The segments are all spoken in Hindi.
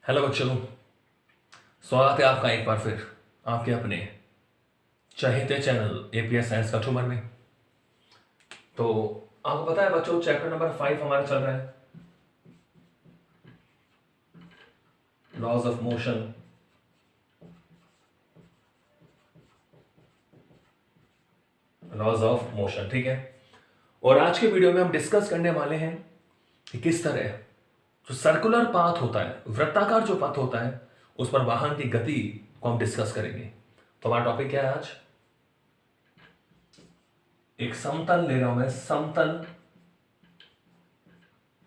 हेलो बच्चों, स्वागत है आपका एक बार फिर आपके अपने चहेते चैनल एपीएस साइंस का ट्यूमर में। तो आपको पता है बच्चों, चैप्टर नंबर 5 हमारा चल रहा है, laws of motion. Laws of motion, ठीक है। और आज के वीडियो में हम डिस्कस करने वाले हैं कि किस तरह जो सर्कुलर पाथ होता है, वृत्ताकार जो पथ होता है, उस पर वाहन की गति को हम डिस्कस करेंगे। तो हमारा टॉपिक क्या है आज? एक समतल ले रहा हूं मैं, समतल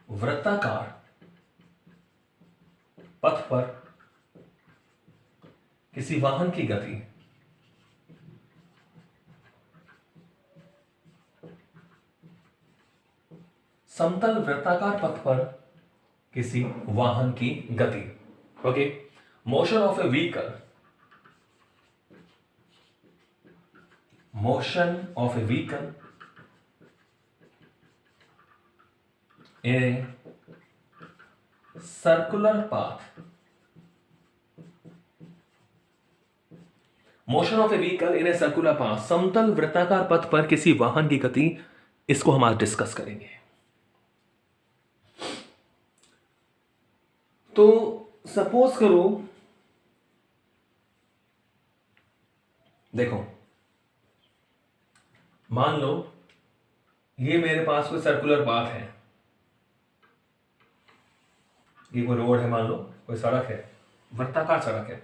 वृत्ताकार पथ पर किसी वाहन की गति। समतल वृत्ताकार पथ पर किसी वाहन की गति। Okay, motion of A vehicle, motion of A vehicle in a circular path, motion of A vehicle in a circular path, समतल वृत्ताकार पथ पर किसी वाहन की गति, इसको हम आज डिस्कस करेंगे। तो सपोज करो, देखो मान लो ये मेरे पास कोई सर्कुलर पाथ है, ये कोई रोड है, मान लो कोई सड़क है, वृत्ताकार सड़क है,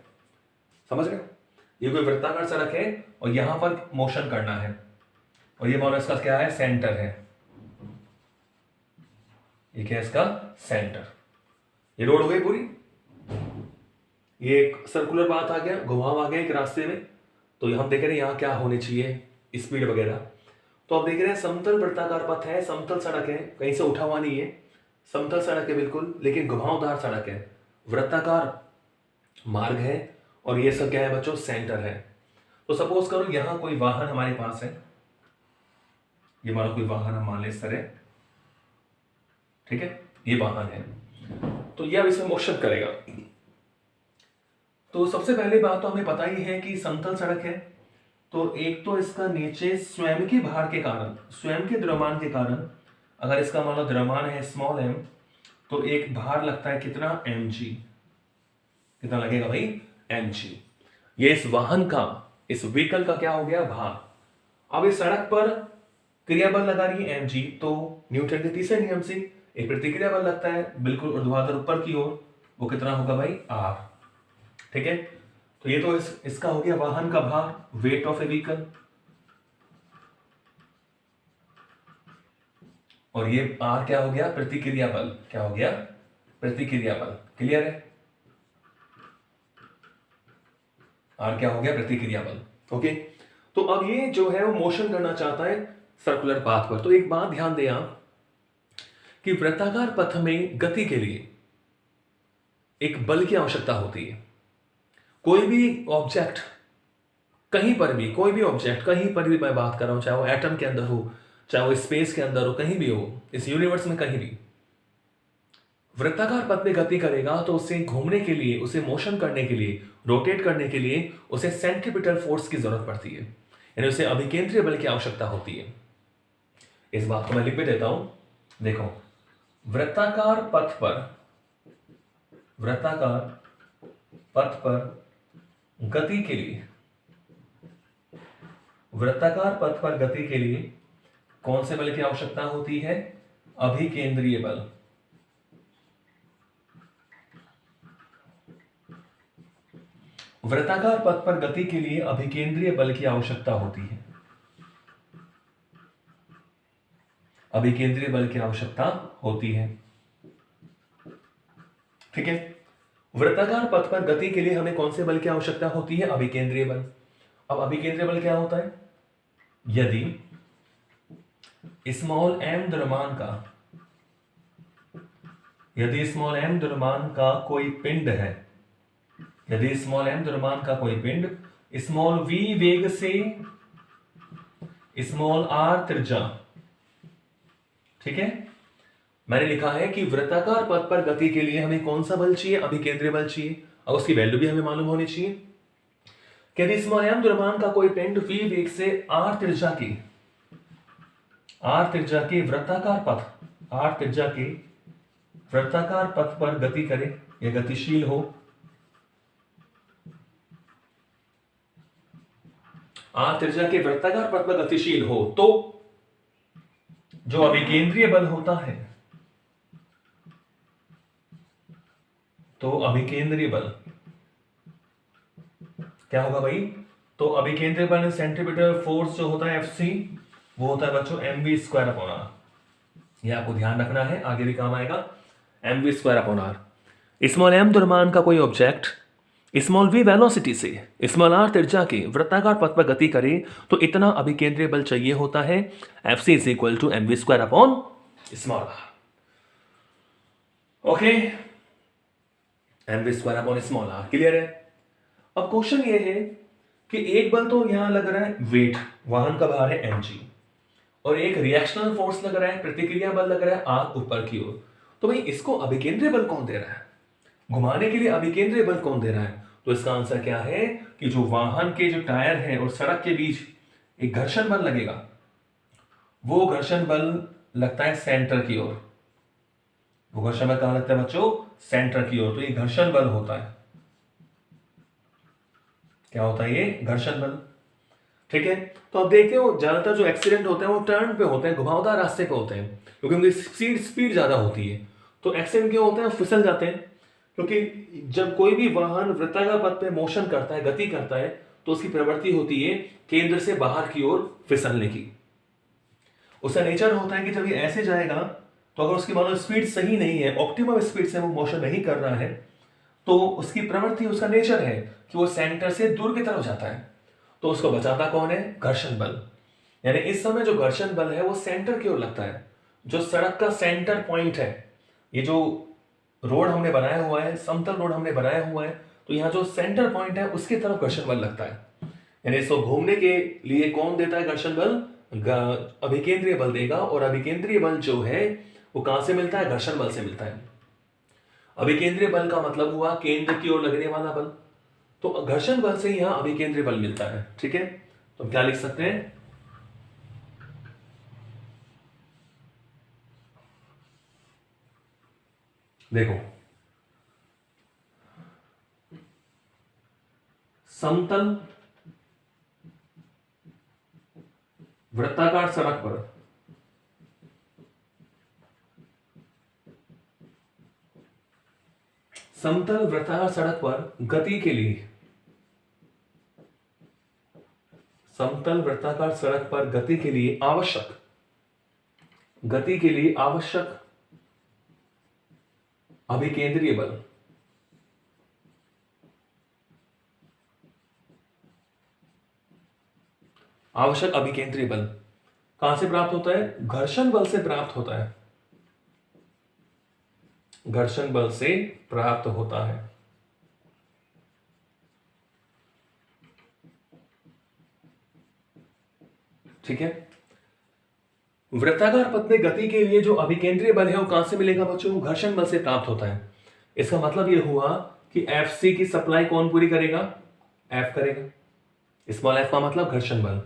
समझ रहे हो? ये कोई वृत्ताकार सड़क है और यहां पर मोशन करना है, और ये मान लो इसका क्या है, सेंटर है। ये क्या है, इसका सेंटर। ये रोड हो गई पूरी, ये एक सर्कुलर पाथ आ गया, घुमाव आ गया एक रास्ते में। तो हम देख रहे हैं यहां क्या होनी चाहिए, स्पीड वगैरह। तो आप देख रहे हैं समतल वृत्ताकार पथ है, समतल सड़क है, कहीं से उठा हुआ नहीं है, समतल सड़क है बिल्कुल, लेकिन घुमावदार सड़क है, वृत्ताकार मार्ग है, और ये सब क्या है बच्चों, सेंटर है। तो सपोज करो यहां कोई वाहन हमारे पास है, ये मान लो कोई वाहन हम मान ले इस तरह, ठीक है, ये वाहन है। तो ये अब इसमें मोशन करेगा। तो सबसे पहली बात तो हमें पता ही है कि समतल सड़क है, तो एक तो इसका नीचे स्वयं के भार के कारण, स्वयं के द्रव्यमान के कारण, अगर इसका मान लो द्रव्यमान है स्मॉल एम, तो एक भार लगता है कितना, mg। कितना लगेगा भाई, mg। ये इस वाहन का, इस व्हीकल का क्या हो गया, भार। अब इस सड़क पर क्रिया बल लगा रही है mg, तो न्यूटन के तीसरे नियम से एक प्रतिक्रिया बल लगता है बिल्कुल ऊर्ध्वाधर ऊपर की ओर, वो कितना होगा भाई, r। ठीक है, तो ये तो इसका हो गया वाहन का भार, वेट ऑफ ए व्हीकल। और ये r क्या हो गया, प्रतिक्रिया बल। क्या हो गया, प्रतिक्रिया बल। क्लियर है, r क्या हो गया, प्रतिक्रिया बल। ओके, तो अब ये जो है वो मोशन करना चाहता है सर्कुलर पाथ पर। तो एक बात ध्यान दें आप कि वृत्ताकार पथ में गति के लिए एक बल की आवश्यकता होती है। कोई भी ऑब्जेक्ट कहीं पर भी, कोई भी ऑब्जेक्ट कहीं पर भी, मैं बात कर रहा हूं, चाहे वो एटम के अंदर हो, चाहे वो स्पेस के अंदर हो, कहीं भी हो, इस यूनिवर्स में कहीं भी, वृत्ताकार पथ में गति करेगा तो उसे घूमने के लिए, उसे मोशन करने के लिए, रोटेट करने के लिए उसे सेंट्रीपिटल फोर्स की जरूरत पड़ती है, यानी उसे अभिकेंद्रीय बल की आवश्यकता होती है। इस बात को मैं लिख भी देता हूं, देखो, वृत्ताकार पथ पर, वृत्ताकार पथ पर गति के लिए, वृत्ताकार पथ पर गति के लिए कौन से बल की आवश्यकता होती है, अभिकेंद्रीय बल। वृत्ताकार पथ पर गति के लिए अभिकेंद्रीय बल की आवश्यकता होती है, अभिकेंद्रीय बल की आवश्यकता होती है। ठीक है, वृत्ताकार पथ पर गति के लिए हमें कौन से बल की आवश्यकता होती है, अभिकेंद्रीय बल। अब अभिकेंद्रीय बल क्या होता है, यदि स्मॉल m द्रव्यमान का, यदि स्मॉल m द्रव्यमान का कोई पिंड है, यदि स्मॉल m द्रव्यमान का कोई पिंड स्मॉल v वेग से स्मॉल r त्रिज्या, ठीक है, मैंने लिखा है कि वृत्ताकार पथ पर गति के लिए हमें कौन सा बल चाहिए, अभिकेंद्रीय बल चाहिए, और उसकी वैल्यू भी हमें मालूम होनी चाहिए। यदि स्मॉल m द्रव्यमान का कोई पिंड v वेग से r त्रिज्या के वृत्ताकार पथ पर गति करे या गतिशील हो, r त्रिज्या के वृत्ताकार पथ पर गतिशील हो, तो जो अभिकेंद्रीय बल होता है, तो अभिकेंद्रीय बल क्या होगा भाई? तो अभिकेंद्रीय बल सेंट्रीपिटल फोर्स जो होता है Fc, वो होता है बच्चों mv²/r। ये आपको ध्यान रखना है, आगे भी काम आएगा। mv²/r। स्मॉल m द्रव्यमान का कोई ऑब्जेक्ट स्मॉल v वेलोसिटी से स्मॉल r त्रिज्या के वृत्ताकार पथ पर गति करे तो इतना अभिकेंद्रीय बल चाहिए होता है, Fc = mv²/r। Okay, mv²/r clear है। अब क्वेश्चन ये है कि एक बल तो यहां लग रहा है वेट, वाहन का भार है mg, और एक रिएक्शनल फोर्स लग रहा है, प्रतिक्रिया बल लग रहा है r ऊपर की ओर। तो भाई इसको अभिकेंद्रीय बल कौन दे रहा है, घुमाने के लिए अभिकेंद्रीय बल कौन दे रहा है? तो इसका आंसर क्या है कि जो वाहन के जो टायर है और सड़क के बीच एक घर्षण बल लगेगा, वो घर्षण बल लगता है सेंटर की ओर। वो घर्षण बल कहां लगता है बच्चों? सेंटर की ओर। तो ये घर्षण बल होता है। क्या होता है ये? घर्षण बल। ठीक है, तो अब देखते हो ज्यादातर जो एक्सीडेंट होते हैं वो टर्न पे होते हैं, घुमावदार रास्ते पे होते हैं, क्योंकि उनकी स्पीड ज्यादा होती है। तो एक्सीडेंट क्यों होते हैं? फिसल जाते हैं, क्योंकि जब कोई भी वाहन वृत्ताकार पथ पे मोशन करता है, गति करता है, तो उसकी प्रवृत्ति होती है केंद्र से बाहर की ओर फिसलने की। उसका नेचर होता है कि जब ये ऐसे जाएगा, तो अगर उसकी मान स्पीड सही नहीं है, ऑप्टिमम स्पीड से वो मोशन नहीं कर रहा है, तो उसकी प्रवृत्ति, उसका नेचर है कि वो सेंटर से दूर की तरफ जाता है। तो उसको बचाता कौन है? घर्षण बल। यानी इस समय जो घर्षण बल है वो सेंटर की ओर लगता है, जो सड़क का सेंटर पॉइंट है। ये जो रोड हमने बनाया हुआ है, समतल रोड हमने बनाया हुआ है, तो यहाँ जो सेंटर पॉइंट है उसकी तरफ घर्षण बल लगता है। यानी इसको घूमने के लिए कौन देता है घर्षण बल? अभिकेंद्रीय बल देगा। और अभिकेंद्रीय बल जो है वो कहां से मिलता है? घर्षण बल से मिलता है। अभिकेंद्रीय बल का मतलब हुआ केंद्र की ओर लगने वाला बल, तो घर्षण बल से यहां अभिकेंद्रीय बल मिलता है। ठीक है, तो क्या लिख सकते हैं? देखो, समतल वृत्ताकार सड़क पर गति के लिए, समतल वृत्ताकार सड़क पर गति के लिए आवश्यक अभिकेंद्रीय बल कहां से प्राप्त होता है? घर्षण बल से प्राप्त होता है। घर्षण बल से प्राप्त होता है। ठीक है, वृत्ताकार पथ में गति के लिए जो अभिकेंद्रीय बल है वो कहां से मिलेगा बच्चों? घर्षण बल से प्राप्त होता है। इसका मतलब यह हुआ कि Fc की सप्लाई कौन पूरी करेगा? F करेगा। स्मॉल f का मतलब घर्षण बल।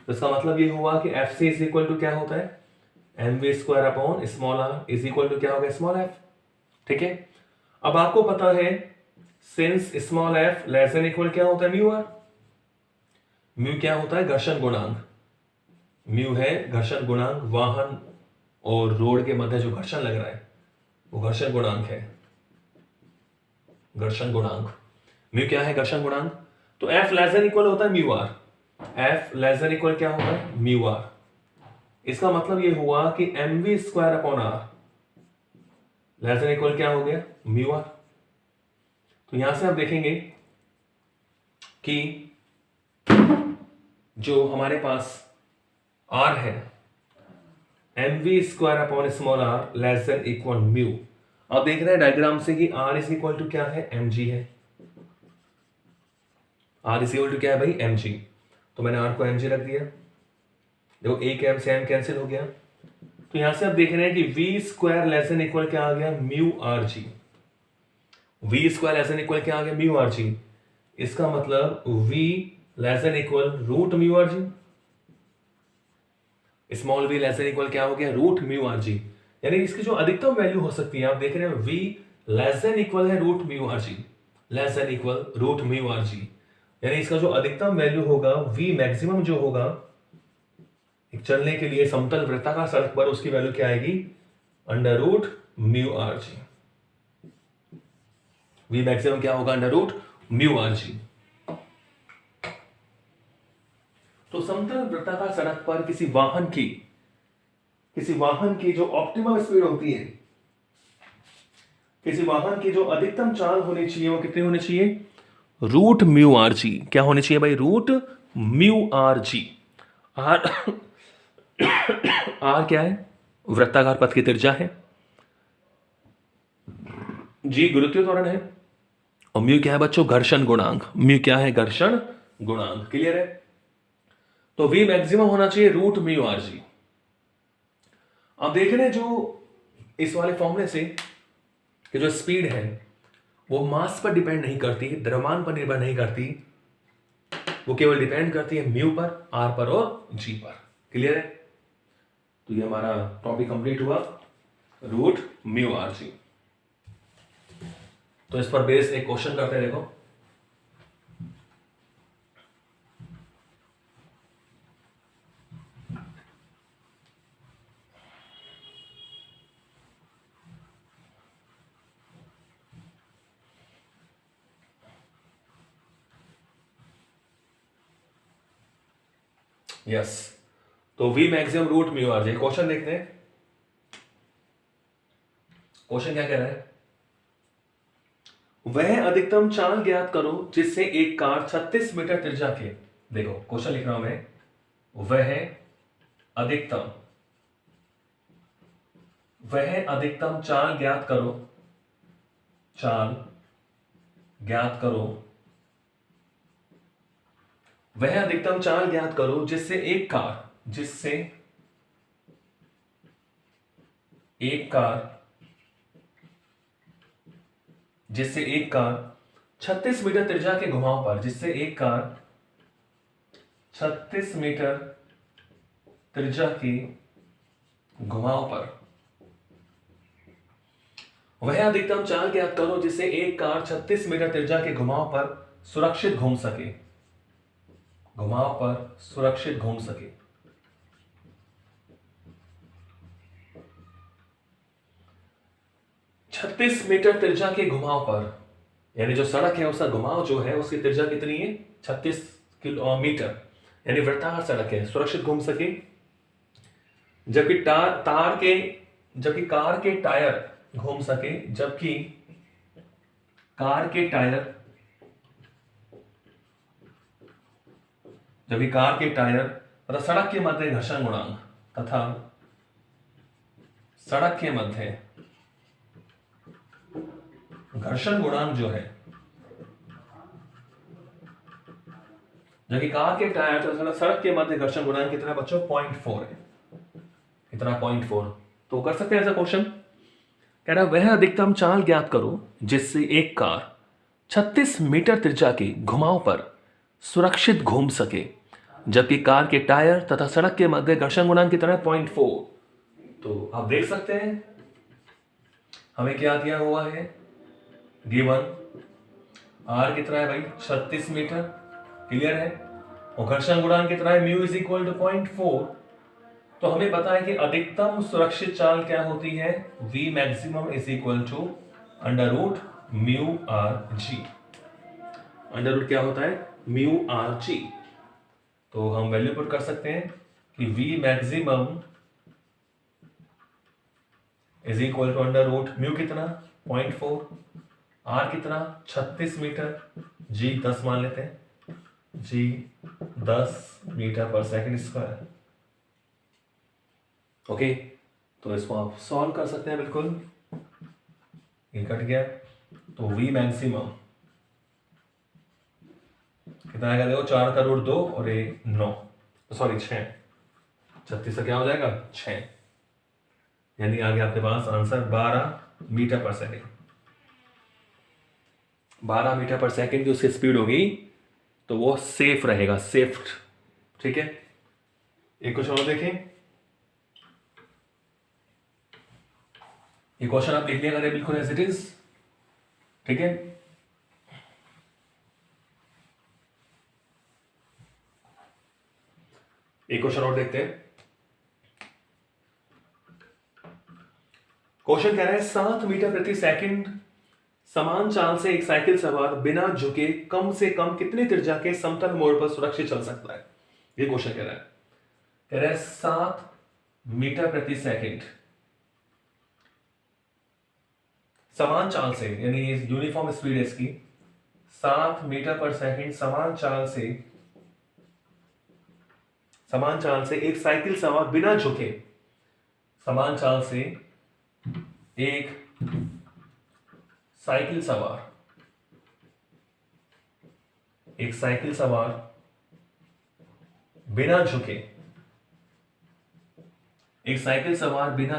तो इसका मतलब यह हुआ कि Fc = क्या होता है? mv²/r = क्या होगा? Small f। ठीक है, अब आपको पता है सिंस स्मॉल f <= क्या होता है? μr। म्यू क्या होता है? घर्षण गुणांक। म्यू है घर्षण गुणांक। वाहन और रोड के मध्य जो घर्षण लग रहा है वो घर्षण गुणांक है। घर्षण गुणांक म्यू क्या है? घर्षण गुणांक। तो F <= होता है μr। F <= क्या होता है? μr। इसका मतलब ये हुआ कि mv²/r <= क्या हो गया? μr। तो यहां से आप देखेंगे कि जो हमारे पास r है mv²/r <= म्यू। अब देख रहे हैं डायग्राम से कि r = क्या है? mg है। r = क्या है भाई? mg। तो मैंने r को mg रख दिया। देखो एक m से m कैंसिल हो गया, तो यहां से आप देख रहे हैं कि v square less than equal क्या आ गया, mu r g. V square less than equal क्या आ गया, म्यू आर जी। इसका मतलब v less than equal root mu r g. Small v less than equal क्या हो गया, रूट म्यू आर जी। यानी इसकी जो अधिकतम वैल्यू हो सकती है, आप देख रहे हैं वी लेस देन इक्वल है root mu r g, less than equal root mu r g. यानी इसका जो अधिकतम वैल्यू होगा, वी मैक्सिमम जो होगा एक चलने के लिए समतल वृत्ताकार सड़क पर, उसकी वैल्यू क्या आएगी, under root mu r g. V maximum क्या होगा, under root mu r g. तो समतल वृत्ताकार सड़क पर किसी वाहन की जो ऑप्टिमम स्पीड होती है, किसी वाहन की जो अधिकतम चाल होनी चाहिए, वो कितनी होनी चाहिए, रूट म्यू आर जी। क्या होनी चाहिए भाई, root mu r g. R r क्या है, वृत्ताकार पथ की त्रिज्या है, जी गुरुत्वीय त्वरण है, और म्यू क्या है बच्चों, घर्षण गुणांक। म्यू क्या है, घर्षण गुणांक। क्लियर है। तो वी मैक्सिमम होना चाहिए रूट म्यू आर जी। अब देख रहे हैं जो इस वाले फॉर्मूले से कि जो स्पीड है वो मास पर डिपेंड नहीं करती, द्रव्यमान पर निर्भर नहीं करती, वो केवल डिपेंड करती है म्यू पर, आर पर और जी पर। क्लियर है। तो ये हमारा टॉपिक कंप्लीट हुआ, रूट म्यू आर जी। तो इस पर बेस एक क्वेश्चन करते हैं, देखो। यस, तो v maximum root mu r g. Question देखते हैं, क्वेश्चन क्या कह रहा है, वह अधिकतम चाल ज्ञात करो जिससे एक कार 36 मीटर त्रिज्या के, देखो क्वेश्चन लिख रहा हूं मैं, वह अधिकतम चाल ज्ञात करो, वह अधिकतम चाल ज्ञात करो जिससे एक कार 36 मीटर त्रिज्या के घुमाव पर, 36 मीटर त्रिज्या के घुमाव पर, वह अधिकतम चाल ज्ञात करो जिससे एक कार 36 मीटर त्रिज्या के घुमाव पर सुरक्षित घूम सके। 36 मीटर त्रिज्या के घुमाव पर, यानी जो सड़क है उसका घुमाव जो है उसकी त्रिज्या कितनी है, 36 किलोमीटर, यानी वृत्ताकार सड़क है, सुरक्षित घूम सके। जबकि कार के टायर घूम सके, जबकि कार के तथा सड़क के मध्य घर्षण गुणांक जो है, जबकि कार के टायर तथा सड़क के मध्य घर्षण गुणांक कितना बच्चों, 0.4 है। कितना, 0.4। तो कर सकते हैं ऐसा क्वेश्चन। कह रहा है वह अधिकतम चाल ज्ञात करो जिससे एक कार 36 मीटर त्रिज्या के घुमाव पर सुरक्षित घूम सके, जबकि कार के टायर तथा सड़क के मध्य घर्षण गुणांक कितना है, 0.4। तो आप देख सकते हैं हमें क्या दिया हुआ है, गिवन आर कितना है भाई, 36 मीटर। क्लियर है। और घर्षण गुणांक कितना है, म्यू इज इक्वल टू 0.4। तो हमें पता है कि अधिकतम सुरक्षित चाल क्या होती है, v maximum is equal to under root mu r g. Under root क्या होता है, म्यू आर जी। तो हम वैल्यू पुट कर सकते हैं कि v maximum is equal to under root mu कितना, 0.4, आर कितना 36 मीटर, जी 10 मान लेते हैं, जी 10 मीटर पर सेकंड स्क्वायर। ओके, तो इसको आप सॉल्व कर सकते हैं बिल्कुल। ये कट गया, तो वी मैक्सिमम कितना आएगा, देखो 4 का रूट 2 और ये 9, सॉरी 6, 36 का क्या हो जाएगा 6। यानी आ गया आपके पास आंसर 12 मीटर पर सेकेंड। 12 मीटर पर सेकेंड की उसकी स्पीड होगी तो वो सेफ रहेगा, सेफ्ट। ठीक है, एक क्वेश्चन और देखें। ये क्वेश्चन आप लिख लिया करें बिल्कुल एज इट इज। ठीक है, एक क्वेश्चन और देखते हैं। क्वेश्चन कह रहा है 7 मीटर प्रति सेकंड समान चाल से एक साइकिल सवार बिना झुके कम से कम कितनी त्रिज्या के समतल मोड़ पर सुरक्षित चल सकता है। ये क्वेश्चन कह रहा है 7 मीटर प्रति सेकंड समान चाल से, यानी यूनिफॉर्म स्पीड है इसकी, 7 मीटर पर सेकंड समान चाल से एक साइकिल सवार बिना झुके, समान चाल से एक साइकिल सवार बिना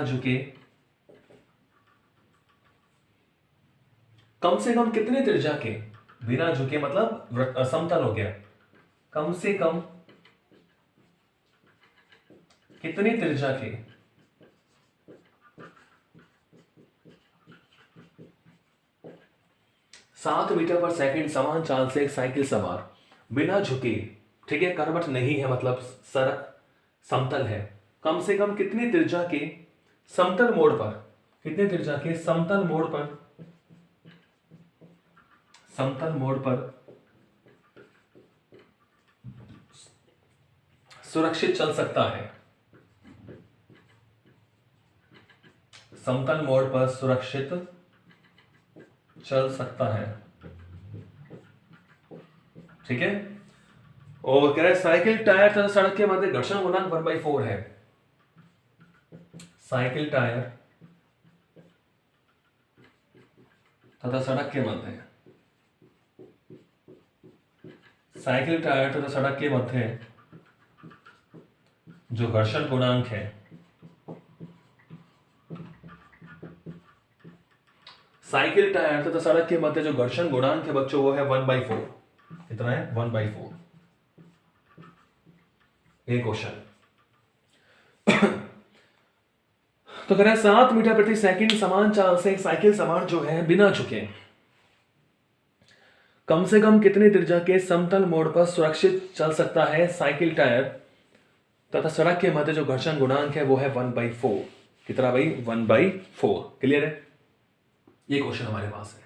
झुके, कम से कम कितने त्रिज्या के, बिना झुके मतलब समतल हो गया, कम से कम कितनी त्रिज्या के 7 मीटर पर सेकंड समान चाल से एक साइकिल सवार बिना झुके, ठीक है, करवट नहीं है मतलब सड़क समतल है, कम से कम कितनी त्रिज्या के समतल मोड़ पर, कितने त्रिज्या के समतल मोड़ पर सुरक्षित चल सकता है, समतल मोड़ पर सुरक्षित चल सकता है। ठीक है, और कह रहा है साइकिल टायर तथा सड़क के मध्य घर्षण गुणांक 1/4 है। साइकिल टायर तथा सड़क के मध्य जो घर्षण गुणांक है, साइकिल टायर तथा सड़क के मध्य जो घर्षण गुणांक है बच्चों वो है 1/4। कितना है? 1/4। ये क्वेश्चन तो कह रहा है 7 मीटर प्रति सेकंड समान चाल से एक साइकिल सवार जो है बिना झुके कम से कम कितनी त्रिज्या के समतल मोड़ पर सुरक्षित चल सकता है। साइकिल टायर तथा सड़क के मध्य जो घर्षण गुणांक है वो है 1/4। कितना भाई? 1/4। क्लियर है? ये क्वेश्चन हमारे पास है।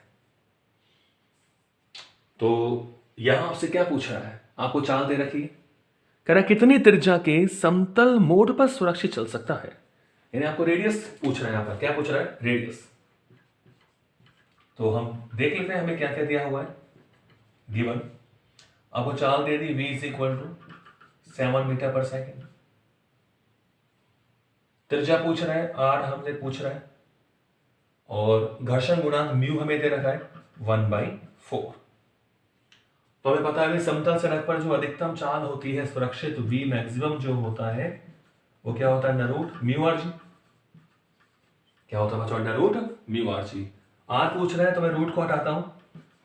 तो यहां आपसे क्या पूछ रहा है? आपको चाल दे रखी है, कह रहा है कितनी त्रिज्या के समतल मोड़ पर सुरक्षित चल सकता है, यानी आपको रेडियस पूछ रहा है। यहां पर क्या पूछ रहा है? रेडियस। तो हम देख लेते हैं हमें क्या क्या दिया हुआ है। गिवन आपको चाल दे दी v = 7 मीटर पर सेकेंड। त्रिज्या पूछ रहा है, r हमसे पूछ रहा है, और घर्षण गुणांक म्यू हमें दे रखा है 1/4। तो हमें पता है समतल सड़क पर जो अधिकतम चाल होती है सुरक्षित, v मैक्सिमम जो होता है वो क्या होता है? √μrg। क्या होता है बच्चों? √μrg। r पूछ रहा है तो मैं रूट को हटाता हूं,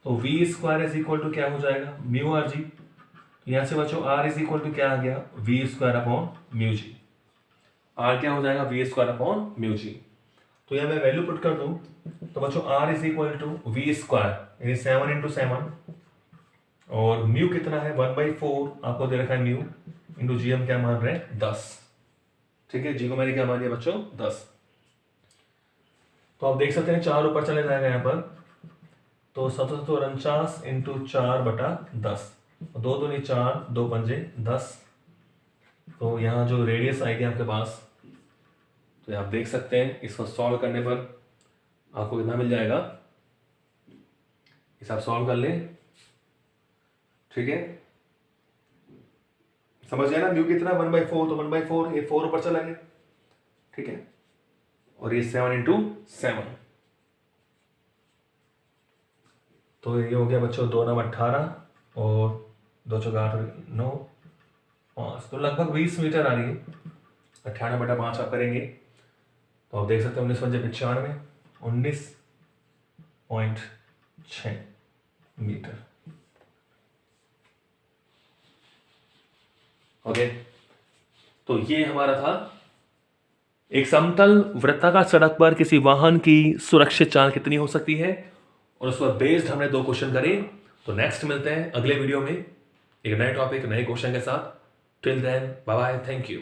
तो v² क्या हो जाएगा? μrg। यहां से बच्चों r क्या आ गया? v²/μg। r क्या हो जाएगा? v²/μg। तो यहां मैं वैल्यू पुट कर दूं तो बच्चों r v², यानी 7 × 7, और म्यू कितना है? 1/4 आपको दे रखा है म्यू, इंटू जी हम क्या मान रहे हैं? 10। ठीक है, जी को मैंने क्या मान दिया बच्चों? 10। तो आप देख सकते हैं 4 ऊपर चले जाएगा यहाँ पर, तो 749 × 4/10, 2 दूनी 4, 2 पंजे 10। तो यहाँ जो रेडियस आएगी आपके पास, तो आप देख सकते हैं इसको सॉल्व करने पर आपको कितना मिल जाएगा, इसे आप सॉल्व कर लें। ठीक है, समझ गए ना? म्यू कितना? 1/4, तो 1/4, ये 4 ऊपर चला गया। ठीक है, और ये 7 × 7, तो ये हो गया बच्चों 2 9 18 और 2 4 8 9 5, तो लगभग 20 मीटर आ रही है। 98/5 आप करेंगे तो आप देख सकते हैं 1995 19.6 मीटर। ओके, तो ये हमारा था एक समतल वृत्ताकार सड़क पर किसी वाहन की सुरक्षित चाल कितनी हो सकती है, और उस पर बेस्ड हमने 2 क्वेश्चन करे। तो नेक्स्ट मिलते हैं अगले वीडियो में एक नए टॉपिक नए क्वेश्चन के साथ। Till then bye bye, thank you.